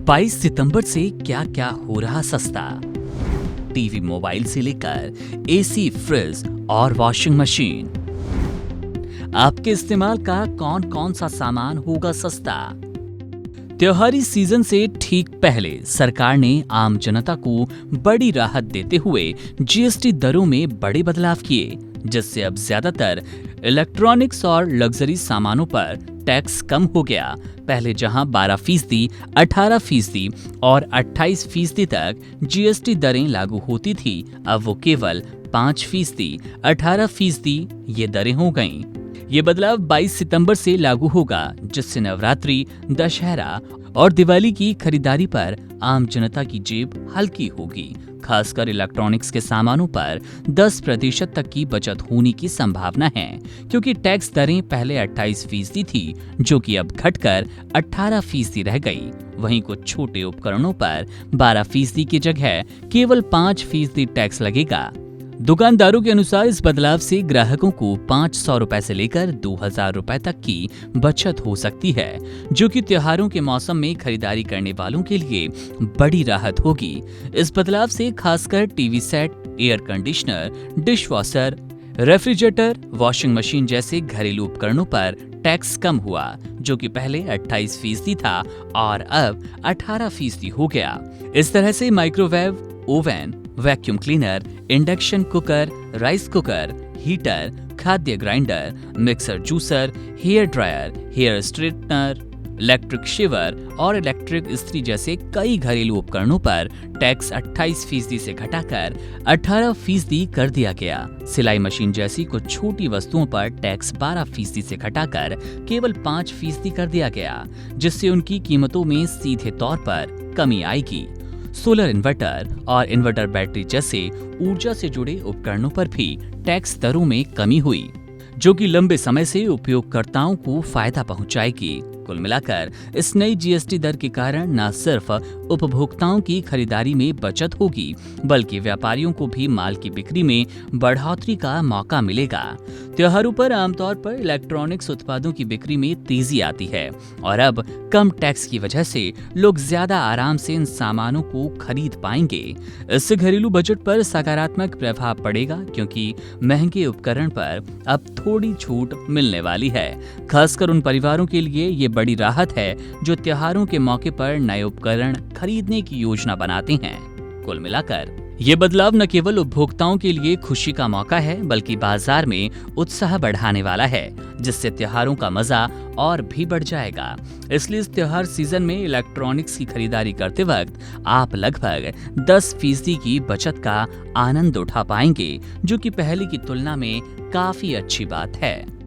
22 सितंबर से क्या क्या हो रहा सस्ता। टीवी मोबाइल से लेकर एसी, फ्रिज और वॉशिंग मशीन, आपके इस्तेमाल का कौन कौन सा सामान होगा सस्ता। त्योहारी सीजन से ठीक पहले सरकार ने आम जनता को बड़ी राहत देते हुए जीएसटी दरों में बड़े बदलाव किए, जिससे अब ज्यादातर इलेक्ट्रॉनिक्स और लग्जरी सामानों पर टैक्स कम हो गया। पहले जहां 12%, 18% और 28% तक जीएसटी दरें लागू होती थी, अब वो केवल 5%, 18% ये दरें हो गईं। ये बदलाव 22 सितंबर से लागू होगा, जिससे नवरात्रि, दशहरा और दिवाली की खरीदारी पर आम जनता की जेब हल्की होगी। खासकर इलेक्ट्रॉनिक्स के सामानों पर 10% तक की बचत होने की संभावना है, क्योंकि टैक्स दरें पहले 28% थी, जो कि अब घटकर 18% रह गई। वहीं कुछ छोटे उपकरणों पर 12% की जगह केवल 5% टैक्स लगेगा। दुकानदारों के अनुसार इस बदलाव से ग्राहकों को 500 रुपए से लेकर 2000 रुपए तक की बचत हो सकती है, जो कि त्योहारों के मौसम में खरीदारी करने वालों के लिए बड़ी राहत होगी। इस बदलाव से खासकर TV set, air conditioner, dish washer, refrigerator, washing machine जैसे घरेलू उपकरणों पर टैक्स कम हुआ, जो कि पहले 28% था और अब 18% हो गया। इस तरह से microwave, oven, vacuum cleaner, induction cooker, rice cooker, heater, खाद्य grinder, mixer juicer, hair dryer, hair straightener, electric shaver और इलेक्ट्रिक इस्त्री जैसे कई घरेलू उपकरणों पर टैक्स 28% से घटाकर 18% कर दिया गया। सिलाई मशीन जैसी कुछ छोटी वस्तुओं पर टैक्स 12% से घटाकर केवल 5% कर दिया गया, जिससे उनकी कीमतों में सीधे तौर पर कमी आएगी। सोलर इन्वर्टर और इन्वर्टर बैटरी जैसे ऊर्जा से जुड़े उपकरणों पर भी टैक्स दरों में कमी हुई, जो कि लंबे समय से उपयोगकर्ताओं को फायदा पहुंचाएगी। कुल मिलाकर इस नई जीएसटी दर के कारण न सिर्फ उपभोक्ताओं की खरीदारी में बचत होगी, बल्कि व्यापारियों को भी माल की बिक्री में बढ़ोतरी का मौका मिलेगा। त्योहारों पर आमतौर पर इलेक्ट्रॉनिक्स उत्पादों की बिक्री में तेजी आती है और अब कम टैक्स की वजह से लोग ज्यादा आराम से इन सामानों को खरीद पाएंगे। इससे घरेलू बजट पर सकारात्मक प्रभाव पड़ेगा, क्योंकि महंगे उपकरण पर अब थोड़ी छूट मिलने वाली है। खासकर उन परिवारों के लिए ये बड़ी राहत है जो त्योहारों के मौके पर नए उपकरण खरीदने की योजना बनाते हैं। कुल मिलाकर ये बदलाव न केवल उपभोक्ताओं के लिए खुशी का मौका है, बल्कि बाजार में उत्साह बढ़ाने वाला है, जिससे त्योहारों का मजा और भी बढ़ जाएगा। इसलिए इस त्योहार सीजन में इलेक्ट्रॉनिक्स की खरीदारी करते वक्त आप लगभग 10% की बचत का आनंद उठा पाएंगे, जो कि पहले की तुलना में काफी अच्छी बात है।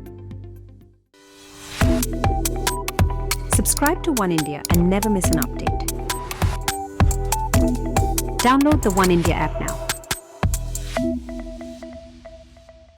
Subscribe to One India and never miss an update. Download the One India app now.